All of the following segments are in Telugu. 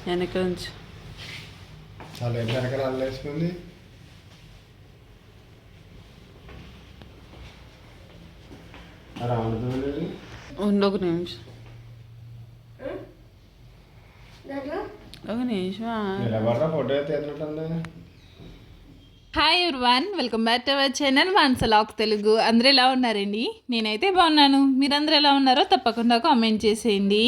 వెనక నుంచి చాలా వెనకాల అల్లేసుకుంది. ఉండు ఒక నిమిషం, ఒక నిమిషం. ఫోటో తీసినట్టుంది. Hi everyone, welcome back to our channel వన్సలాక్ తెలుగు. అందరూ ఎలా ఉన్నారండి? నేనైతే బాగున్నాను. మీరందరూ ఎలా ఉన్నారో తప్పకుండా కామెంట్ చేసేయండి.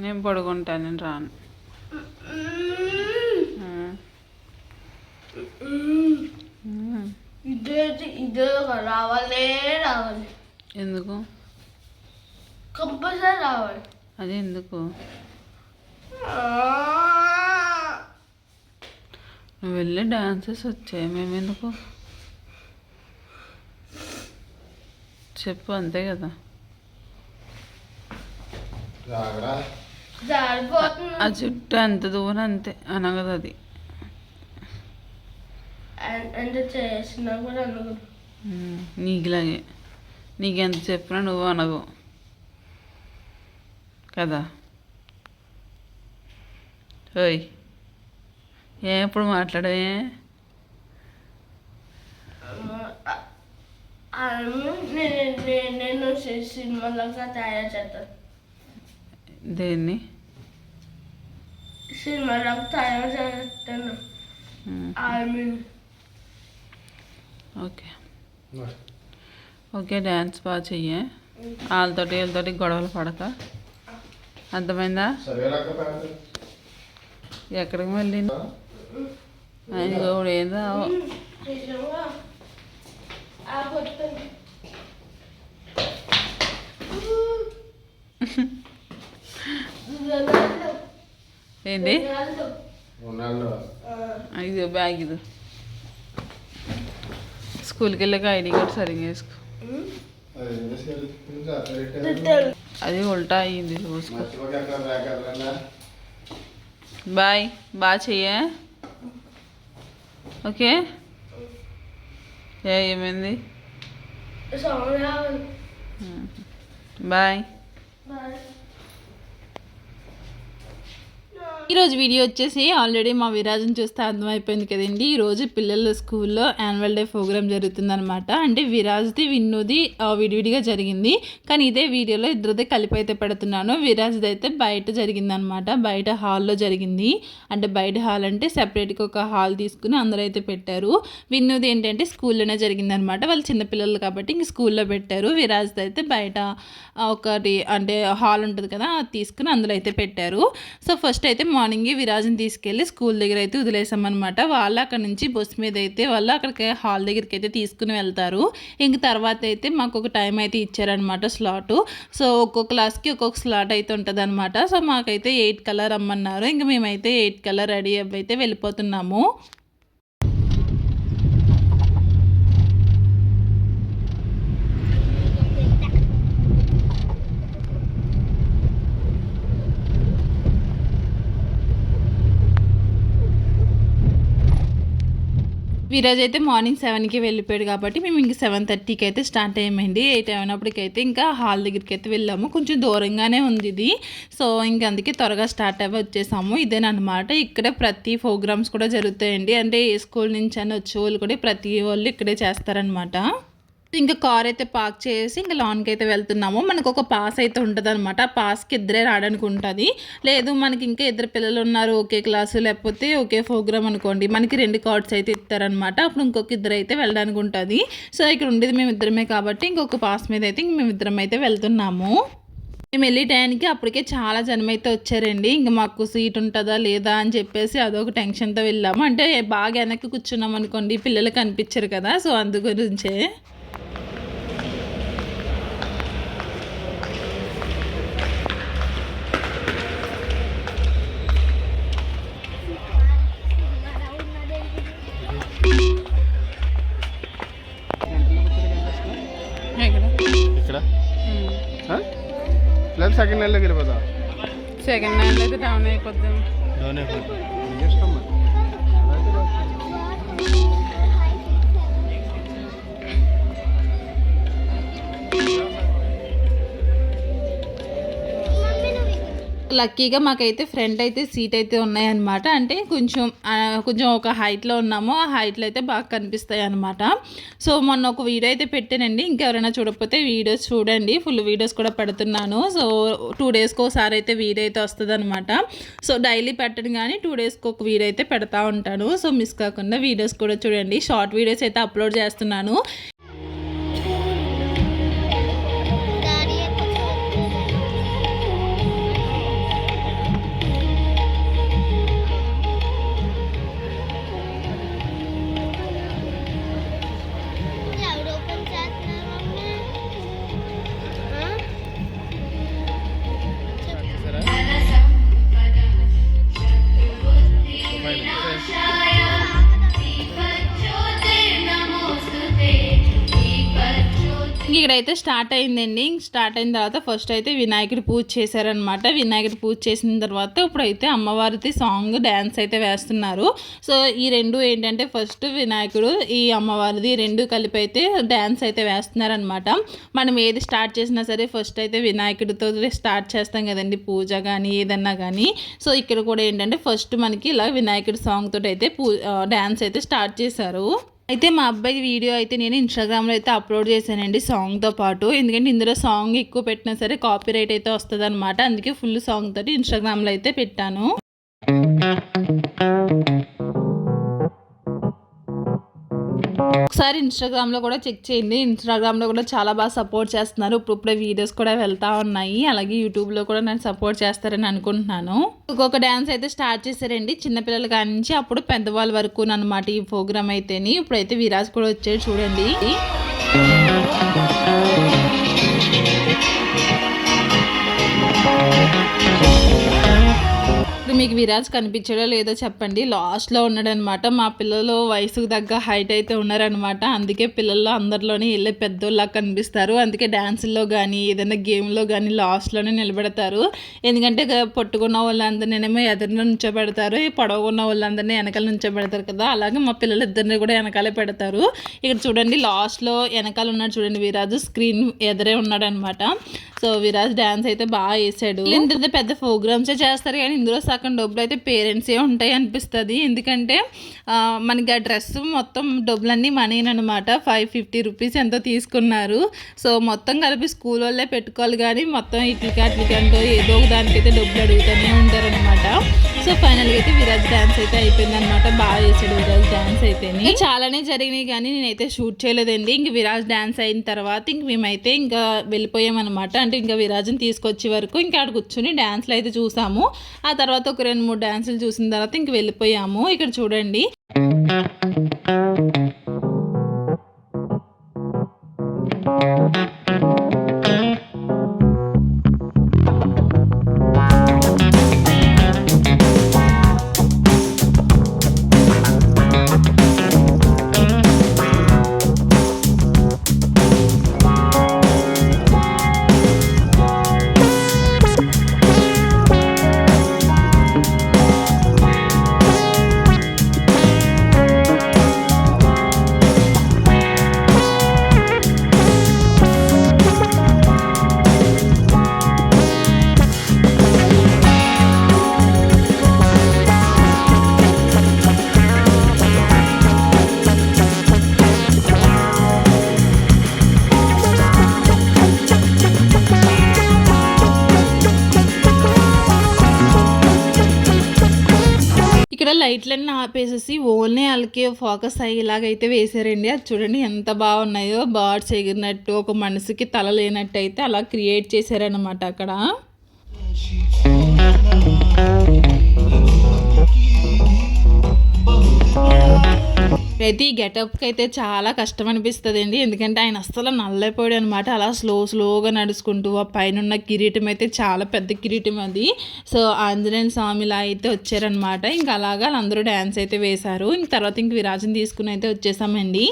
నేను పడుకుంటాను, నేను రాను. ఇదే రావాలి రావాలి. ఎందుకు? కంపల్సరీ రావాలి. అది ఎందుకు? నువ్వు వెళ్ళి డాన్సెస్ వచ్చాయి, మేము ఎందుకు? చెప్పు, అంతే కదా. ఆ చుట్టూ ఎంత దూరం అంతే అనగదు అది. అంటే చేసినా కూడా అనగదు. నీకులాగే, నీకెంత చెప్పినా నువ్వు అనగు కదా. ఓయ్, ఎప్పుడు మాట్లాడవే? నేను సినిమాలాగా తయారు చేస్తాను. దేన్ని? సినిమాలాగా తయారు చేస్తాను. ఓకే ఓకే, డ్యాన్స్ బాగా చెయ్యి. వాళ్ళతోటి వీళ్ళతోటి గొడవలు పడక, అర్థమైందా? ఎక్కడికి మళ్ళీ ఆయన కూడా ఏందో. ఏంటి ఇది? బ్యాగ్ ఇది. స్కూల్కి వెళ్ళాక ఐడి కార్డ్ సరిగ్గా వేసుకో. అది ఉల్టా అయ్యింది, చూసుకో. బాయ్, బాగా చెయ్య. ఓకే, ఏమైంది? బాయ్. ఈరోజు వీడియో వచ్చేసి ఆల్రెడీ మా విరాజుని చూస్తే అర్థమైపోయింది కదండి. ఈరోజు పిల్లల స్కూల్లో యాన్యువల్ డే ప్రోగ్రామ్ జరుగుతుందనమాట. అంటే విరాజ్ది విన్నుది విడివిడిగా జరిగింది, కానీ ఇదే వీడియోలో ఇద్దరిదే కలిపి అయితే పెడుతున్నాను. విరాజ్ది అయితే బయట జరిగిందనమాట, బయట హాల్లో జరిగింది. అంటే బయట హాల్ అంటే సెపరేట్గా ఒక హాల్ తీసుకుని అందరూ అయితే పెట్టారు. విన్నుది ఏంటంటే స్కూల్లోనే జరిగిందనమాట. వాళ్ళు చిన్నపిల్లలు కాబట్టి ఇంక స్కూల్లో పెట్టారు. విరాజ్ది అయితే బయట ఒకటి అంటే హాల్ ఉంటుంది కదా, అది తీసుకుని అందులో అయితే పెట్టారు. సో ఫస్ట్ అయితే మార్నింగే విరాజ్ని తీసుకెళ్ళి స్కూల్ దగ్గర అయితే వదిలేసామన్నమాట. వాళ్ళు అక్కడ నుంచి బస్సు మీద అయితే వాళ్ళు అక్కడికి హాల్ దగ్గరికి అయితే తీసుకుని వెళ్తారు. ఇంక తర్వాత అయితే మాకు ఒక టైం అయితే ఇచ్చారనమాట, స్లాట్. సో ఒక్కొక్క క్లాస్కి ఒక్కొక్క స్లాట్ అయితే ఉంటుంది అనమాట. సో మాకైతే 8 కల్లా రమ్మన్నారు. ఇంక మేమైతే 8 కల్లా రెడీ అవ్వి అయితే వెళ్ళిపోతున్నాము. విరాజ్ అయితే మార్నింగ్ 7కి వెళ్ళిపోయాడు కాబట్టి మేము ఇంక 7:30కి అయితే స్టార్ట్ అయ్యామండి. 8 అయినప్పటికైతే ఇంకా హాల్ దగ్గరికి అయితే వెళ్ళాము. కొంచెం దూరంగానే ఉంది ఇది. సో ఇంక అందుకే త్వరగా స్టార్ట్ అయ్యి వచ్చేసాము. ఇదేనమాట, ఇక్కడ ప్రతి ప్రోగ్రామ్స్ కూడా జరుగుతాయండి. అంటే ఏ స్కూల్ నుంచి అని వచ్చే వాళ్ళు కూడా ప్రతి వాళ్ళు ఇక్కడే చేస్తారనమాట. ఇంకా కార్ అయితే పార్క్ చేసి ఇంకా లాన్కి అయితే వెళ్తున్నాము. మనకు ఒక పాస్ అయితే ఉంటుంది అనమాట. ఆ పాస్కి ఇద్దరే రావడానికి ఉంటుంది. లేదు మనకి ఇంకా ఇద్దరు పిల్లలు ఉన్నారు ఒకే క్లాసు, లేకపోతే ఒకే ప్రోగ్రామ్ అనుకోండి, మనకి 2 కార్డ్స్ అయితే ఇస్తారనమాట. అప్పుడు ఇంకొక ఇద్దరు అయితే వెళ్ళడానికి ఉంటుంది. సో ఇక్కడ ఉండేది మేము ఇద్దరమే కాబట్టి ఇంకొక పాస్ మీద అయితే ఇంక మేము ఇద్దరం అయితే వెళ్తున్నాము. మేము వెళ్ళే టైంకి అప్పటికే చాలా జనం అయితే వచ్చారండి. ఇంకా మాకు సీట్ ఉంటుందా లేదా అని చెప్పేసి అదొక టెన్షన్తో వెళ్ళాము. అంటే బాగా వెనక్కి కూర్చున్నాం అనుకోండి, పిల్లలు కనిపించరు కదా, సో అందు గురించే. లేదు సెకండ్ హ్యాండ్లోకి వెళ్ళిపోతా. సెకండ్ హ్యాండ్ అయితే డౌన్ అయిపోద్దాం. డౌన్ అయిపోతుంది. ఇష్టం లక్కీగా మాకైతే ఫ్రంట్ అయితే సీట్ అయితే ఉన్నాయన్నమాట. అంటే కొంచెం ఒక హైట్లో ఉన్నాము. ఆ హైట్లో అయితే బాగా కనిపిస్తాయి అన్నమాట. సో మొన్న ఒక వీడియో అయితే పెట్టానండి. ఇంకెవరైనా చూడకపోతే వీడియోస్ చూడండి, ఫుల్ వీడియోస్ కూడా పెడుతున్నాను. సో 2 డేస్కి ఒకసారి అయితే వీడియో అయితే వస్తుంది అనమాట. సో డైలీ పెట్టడం కానీ 2 డేస్కి ఒక వీడియో అయితే పెడతా ఉంటాను. సో మిస్ కాకుండా వీడియోస్ కూడా చూడండి. షార్ట్ వీడియోస్ అయితే అప్లోడ్ చేస్తున్నాను. ఇక్కడైతే స్టార్ట్ అయిందండి. స్టార్ట్ అయిన తర్వాత ఫస్ట్ అయితే వినాయకుడి పూజ చేశారనమాట. వినాయకుడి పూజ చేసిన తర్వాత ఇప్పుడైతే అమ్మవారిది సాంగ్ డ్యాన్స్ అయితే వేస్తున్నారు. సో ఈ రెండు ఏంటంటే ఫస్ట్ వినాయకుడు ఈ అమ్మవారిది రెండు కలిపి అయితే డ్యాన్స్ అయితే వేస్తున్నారనమాట. మనం ఏది స్టార్ట్ చేసినా సరే ఫస్ట్ అయితే వినాయకుడితో స్టార్ట్ చేస్తాం కదండి, పూజ కానీ ఏదన్నా కానీ. సో ఇక్కడ కూడా ఏంటంటే ఫస్ట్ మనకి ఇలా వినాయకుడి సాంగ్ తోటి అయితే డ్యాన్స్ అయితే స్టార్ట్ చేశారు. అయితే మా అబ్బాయి వీడియో అయితే నేను ఇన్స్టాగ్రామ్లో అయితే అప్లోడ్ చేశానండి సాంగ్తో పాటు. ఎందుకంటే ఇందులో సాంగ్ ఎక్కువ పెట్టినా సరే కాపీరైట్ అయితే వస్తుంది అనమాట. అందుకే ఫుల్ సాంగ్ తోటి ఇన్స్టాగ్రామ్లో అయితే పెట్టాను. ఒకసారి ఇన్స్టాగ్రామ్లో కూడా చెక్ చేయండి. ఇన్స్టాగ్రామ్లో కూడా చాలా బాగా సపోర్ట్ చేస్తున్నారు. ఇప్పుడే వీడియోస్ కూడా వెళ్తూ ఉన్నాయి. అలాగే యూట్యూబ్లో కూడా నన్ను సపోర్ట్ చేస్తారని అనుకుంటున్నాను. ఇంకొక డ్యాన్స్ అయితే స్టార్ట్ చేశారండి, చిన్నపిల్లల కాడి నుంచి అప్పుడు పెద్దవాళ్ళ వరకు అన్నమాట ఈ ప్రోగ్రామ్ అయితేని. ఇప్పుడైతే విరాజ్ కూడా వచ్చాడు చూడండి. ఇప్పుడు మీకు విరాజ్ కనిపించడో లేదో చెప్పండి. లాస్ట్లో ఉన్నాడనమాట. మా పిల్లలు వయసుకు తగ్గ హైట్ అయితే ఉన్నారనమాట. అందుకే పిల్లల్లో అందరిలోనే వెళ్ళే పెద్దోళ్ళ కనిపిస్తారు. అందుకే డ్యాన్సుల్లో కానీ ఏదైనా గేమ్లో కానీ లాస్ట్లోనే నిలబెడతారు. ఎందుకంటే పట్టుకున్న వాళ్ళందరినేమో ఎదురులో నుంచోబెడతారు, పొడవుకున్న వాళ్ళందరినీ వెనకాల నుంచోబెడతారు కదా. అలాగే మా పిల్లలిద్దరిని కూడా వెనకాలే పెడతారు. ఇక్కడ చూడండి లాస్ట్లో వెనకాల ఉన్నాడు చూడండి విరాజ్, స్క్రీన్ ఎదురే ఉన్నాడనమాట. సో విరాజ్ డ్యాన్స్ అయితే బాగా వేసాడు. ఇంత పెద్ద ప్రోగ్రామ్సే చేస్తారు కానీ ఇందులో సగం డబ్బులు అయితే పేరెంట్సే ఉంటాయి అనిపిస్తుంది. ఎందుకంటే మనకి ఆ డ్రెస్ మొత్తం డబ్బులన్నీ మనీనమాట. 550 రూపీస్ ఎంతో తీసుకున్నారు. సో మొత్తం కలిపి స్కూల్ వాళ్ళే పెట్టుకోవాలి కానీ మొత్తం ఇట్లికంటో ఏదో ఒక దానికైతే డబ్బులు అడుగుతూనే ఉంటారనమాట. సో ఫైనల్గా అయితే విరాజ్ డ్యాన్స్ అయితే అయిపోయింది అనమాట. బాగా చేసాడు విరాజ్ డ్యాన్స్ అయితే. చాలానే జరిగినాయి కానీ నేనైతే షూట్ చేయలేదండి. ఇంక విరాజ్ డ్యాన్స్ అయిన తర్వాత ఇంక మేమైతే ఇంకా వెళ్ళిపోయామన్నమాట. అంటే ఇంకా విరాజ్ని తీసుకొచ్చే వరకు ఇంకా ఆడ కూర్చొని డ్యాన్స్లు అయితే చూసాము. ఆ తర్వాత ఒక 2-3 డ్యాన్సులు చూసిన తర్వాత ఇంక వెళ్ళిపోయాము. ఇక్కడ చూడండి లైట్లన్నీ ఆపేసేసి ఓన్లీ వాళ్ళకి ఫోకస్ అయ్యేలాగైతే వేసారండి. అది చూడండి ఎంత బాగున్నాయో, బర్డ్స్ ఎగిరినట్టు, ఒక మనిషికి తల లేనట్టు అయితే అలా క్రియేట్ చేశారనమాట అక్కడ. అయితే ఈ గెటప్కి అయితే చాలా కష్టం అనిపిస్తుంది అండి. ఎందుకంటే ఆయన అస్సలు నల్లైపోయాడు అనమాట. అలా స్లోగా నడుచుకుంటూ ఆ పైన కిరీటం అయితే చాలా పెద్ద కిరీటం అది. సో ఆంజనేయ స్వామిలా అయితే వచ్చారనమాట. ఇంకా అలాగా అందరూ డ్యాన్స్ అయితే వేశారు. ఇంక తర్వాత ఇంక విరాజ్ని తీసుకుని అయితే వచ్చేసామండి.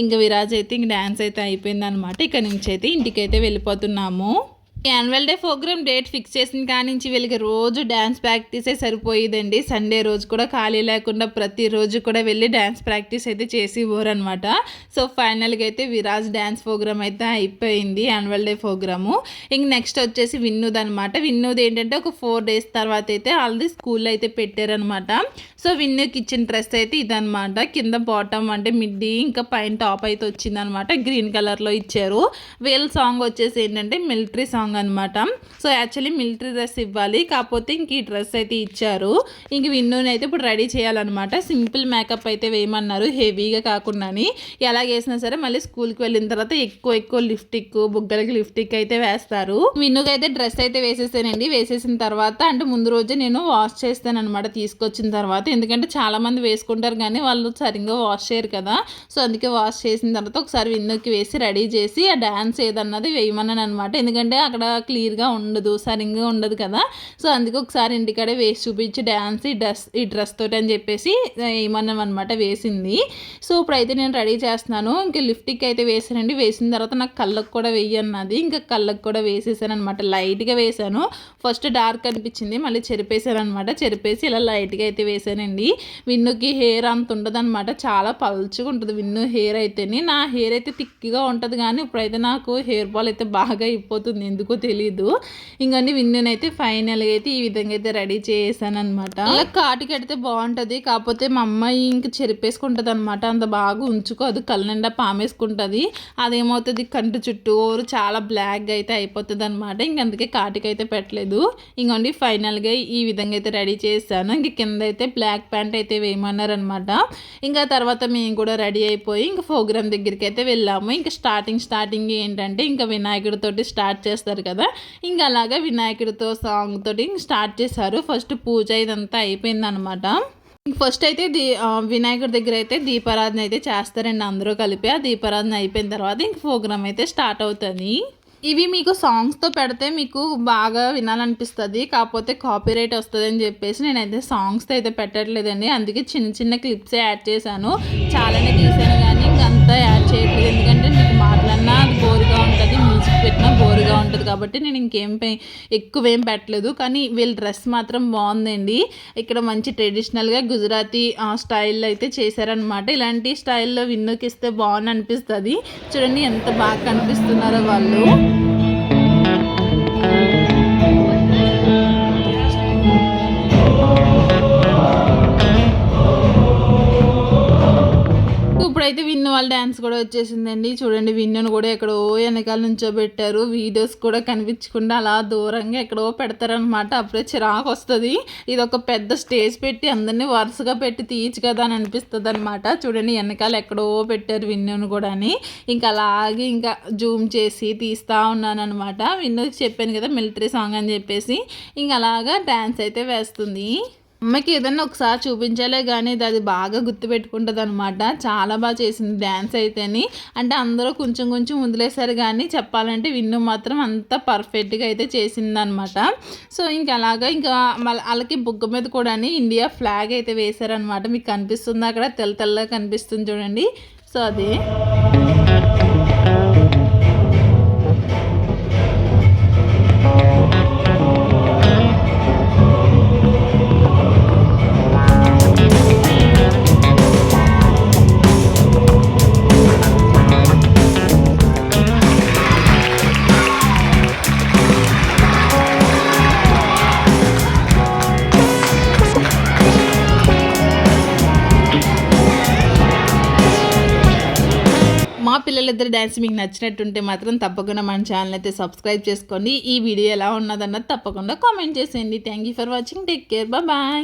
ఇంకా విరాజ్ అయితే ఇంక డ్యాన్స్ అయితే అయిపోయింది అనమాట. ఇక్కడ నుంచి అయితే ఇంటికి అయితే వెళ్ళిపోతున్నాము. Annual day program date fix చేసిన కాడి నుంచి వీళ్ళకి రోజు డ్యాన్స్ ప్రాక్టీసే సరిపోయేదండి. సండే రోజు కూడా ఖాళీ లేకుండా ప్రతిరోజు కూడా వెళ్ళి డ్యాన్స్ ప్రాక్టీస్ అయితే చేసి ఇవ్వరనమాట. సో ఫైనల్గా అయితే విరాజ్ డ్యాన్స్ ప్రోగ్రామ్ అయితే అయిపోయింది, యాన్యువల్ డే ప్రోగ్రాము. ఇంక నెక్స్ట్ వచ్చేసి విన్నూది అనమాట. విన్నూది ఏంటంటే ఒక 4 days తర్వాత అయితే ఆల్రెడీ స్కూల్లో అయితే పెట్టారనమాట. సో విన్నూకి ఇచ్చిన డ్రెస్ అయితే ఇదనమాట. కింద బాటమ్ అంటే మిడ్డీ ఇంకా పైన టాప్ అయితే వచ్చిందనమాట. గ్రీన్ కలర్లో ఇచ్చారు. వీళ్ళ సాంగ్ వచ్చేసి ఏంటంటే మిలిటరీ సాంగ్ అనమాట. సో యాక్చువల్లీ మిలిటరీ డ్రెస్ ఇవ్వాలి, కాకపోతే ఇంక ఈ డ్రెస్ అయితే ఇచ్చారు. ఇంక విన్నూని అయితే ఇప్పుడు రెడీ చేయాలన్నమాట. సింపుల్ మేకప్ అయితే వేయమన్నారు, హెవీగా కాకుండాని. ఎలా వేసినా సరే మళ్ళీ స్కూల్కి వెళ్ళిన తర్వాత ఎక్కువ లిప్స్టిక్, బుగ్గలకి లిప్స్టిక్ అయితే వేస్తారు. విన్నుకి అయితే డ్రెస్ అయితే వేసేసానండి. వేసేసిన తర్వాత అంటే ముందు రోజే నేను వాష్ చేస్తాను అనమాట తీసుకొచ్చిన తర్వాత. ఎందుకంటే చాలా మంది వేసుకుంటారు కానీ వాళ్ళు సరిగ్గా వాష్ చేయరు కదా. సో అందుకే వాష్ చేసిన తర్వాత ఒకసారి విన్నుకి వేసి రెడీ చేసి ఆ డ్యాన్స్ ఏదన్నది వేయమన్నాను అనమాట. ఎందుకంటే అక్కడ క్లియర్గా ఉండదు, సరిగ్గా ఉండదు కదా. సో అందుకే ఒకసారి ఇంటికాడే వేసి చూపించి డ్యాన్స్ ఈ డ్రెస్ తోటి అని చెప్పేసి వేయమన్నాం అనమాట. వేసింది. సో ఇప్పుడైతే నేను రెడీ చేస్తున్నాను. ఇంకా లిప్స్టిక్ అయితే వేసానండి. వేసిన తర్వాత నాకు కళ్ళకు కూడా వేయన్నది. ఇంకా కళ్ళకు కూడా వేసేసాను అనమాట. లైట్గా వేసాను. ఫస్ట్ డార్క్ అనిపించింది, మళ్ళీ చెరిపేసాను అనమాట. చెరిపేసి ఇలా లైట్గా అయితే వేసానండి. విన్నుకి హెయిర్ అంత ఉండదు అనమాట, చాలా పల్చుగా ఉంటుంది విన్ను హెయిర్ అయితేనే. నా హెయిర్ అయితే థిక్గా ఉంటుంది కానీ ఇప్పుడైతే నాకు హెయిర్ బాల్ అయితే బాగా అయిపోతుంది, ఎందుకో తెలీదు. ఇంకన్నీ విన్నునైతే ఫైనల్గా అయితే ఈ విధంగా అయితే రెడీ చేసాను అనమాట. అలా కాటి కడితే బాగుంటుంది, కాకపోతే మా అమ్మాయి ఇంక చెరిపేసుకుంటుంది అనమాట. అంత బాగా ఉంచుకోదు, కళ్ళ నిండా పామేసుకుంటుంది. అదేమవుతుంది కంటి చుట్టూ చాలా బ్లాక్గా అయితే అయిపోతుంది అనమాట. ఇంకందుకే కాటికైతే పెట్టలేదు. ఇంకోండి ఫైనల్గా ఈ విధంగా అయితే రెడీ చేశాను. ఇంక కింద అయితే బ్లాక్ ప్యాంట్ అయితే వేయమన్నారు అనమాట. ఇంకా తర్వాత మేము కూడా రెడీ అయిపోయి ఇంకా ప్రోగ్రామ్ దగ్గరికి అయితే వెళ్ళాము. ఇంకా స్టార్టింగ్ ఏంటంటే ఇంకా వినాయకుడితోటి స్టార్ట్ చేస్తారు కదా. ఇంకా అలాగా వినాయకుడితో సాంగ్ తోటి స్టార్ట్ చేశారు. ఫస్ట్ పూజ ఇదంతా అయిపోయింది అనమాట. ఫస్ట్ అయితే వినాయకుడి దగ్గర అయితే దీపారాధన అయితే చేస్తారండి అందరూ కలిపి. ఆ దీపారాధన అయిపోయిన తర్వాత ఇంక ప్రోగ్రామ్ అయితే స్టార్ట్ అవుతుంది. ఇవి మీకు సాంగ్స్తో పెడితే మీకు బాగా వినాలనిపిస్తుంది, కాకపోతే కాపీరైట్ వస్తుంది అని చెప్పేసి నేనైతే సాంగ్స్తో అయితే పెట్టట్లేదండి. అందుకే చిన్న క్లిప్సే యాడ్ చేశాను. చాలానే తీసాను కానీ ఇంకంతా యాడ్ చేయట్లేదు. ఎందుకంటే మీకు మాట్లాడినా అది బోరుగా ఉంటుంది, మ్యూజిక్ పెట్టినా బోరుగా ఉంటుంది కాబట్టి నేను ఎక్కువేం పెట్టలేదు. కానీ వీళ్ళ డ్రెస్ మాత్రం బాగుందండి. ఇక్కడ మంచి ట్రెడిషనల్గా గుజరాతీ స్టైల్లో అయితే చేశారనమాట. ఇలాంటి స్టైల్లో విన్నుకి ఇస్తే బాగుంది అనిపిస్తుంది. చూడండి ఎంత బాగా కనిపిస్తున్నారో వాళ్ళు. ఇప్పుడైతే విన్ను వాళ్ళ డ్యాన్స్ కూడా వచ్చేసిందండి. చూడండి విన్నును కూడా ఎక్కడో వెనకాల నుంచో పెట్టారు. వీడియోస్ కూడా కనిపించకుండా అలా దూరంగా ఎక్కడో పెడతారనమాట. అప్పుడే చిరాకు వస్తుంది. ఇది ఒక పెద్ద స్టేజ్ పెట్టి అందరినీ వరుసగా పెట్టి తీయచ్చు కదా అని అనిపిస్తుంది అనమాట. చూడండి వెనకాల ఎక్కడో పెట్టారు విన్నును కూడా అని. ఇంకా అలాగే ఇంకా జూమ్ చేసి తీస్తూ ఉన్నాను అనమాట. విన్నుకి చెప్పాను కదా మిలిటరీ సాంగ్ అని చెప్పేసి. ఇంకా అలాగా డ్యాన్స్ అయితే వేస్తుంది. అమ్మకి ఏదన్నా ఒకసారి చూపించాలే కానీ అది బాగా గుర్తుపెట్టుకుంటుంది అనమాట. చాలా బాగా చేసింది డ్యాన్స్ అయితేని. అంటే అందరూ కొంచెం వదిలేశారు కానీ చెప్పాలంటే విన్ను మాత్రం అంత పర్ఫెక్ట్గా అయితే చేసింది అనమాట. సో ఇంకా అలాగా ఇంకా వాళ్ళకి బుగ్గ మీద కూడా ఇండియా ఫ్లాగ్ అయితే వేశారనమాట. మీకు కనిపిస్తుంది అక్కడ తెల్లగా కనిపిస్తుంది చూడండి. సో అదే పిల్లలిద్దరు డ్యాన్స్ మీకు నచ్చినట్టుంటే మాత్రం తప్పకుండా మన ఛానల్ అయితే సబ్స్క్రైబ్ చేసుకోండి. ఈ వీడియో ఎలా ఉన్నదన్నది తప్పకుండా కామెంట్ చేసేయండి. Thank you for watching. Take care. Bye.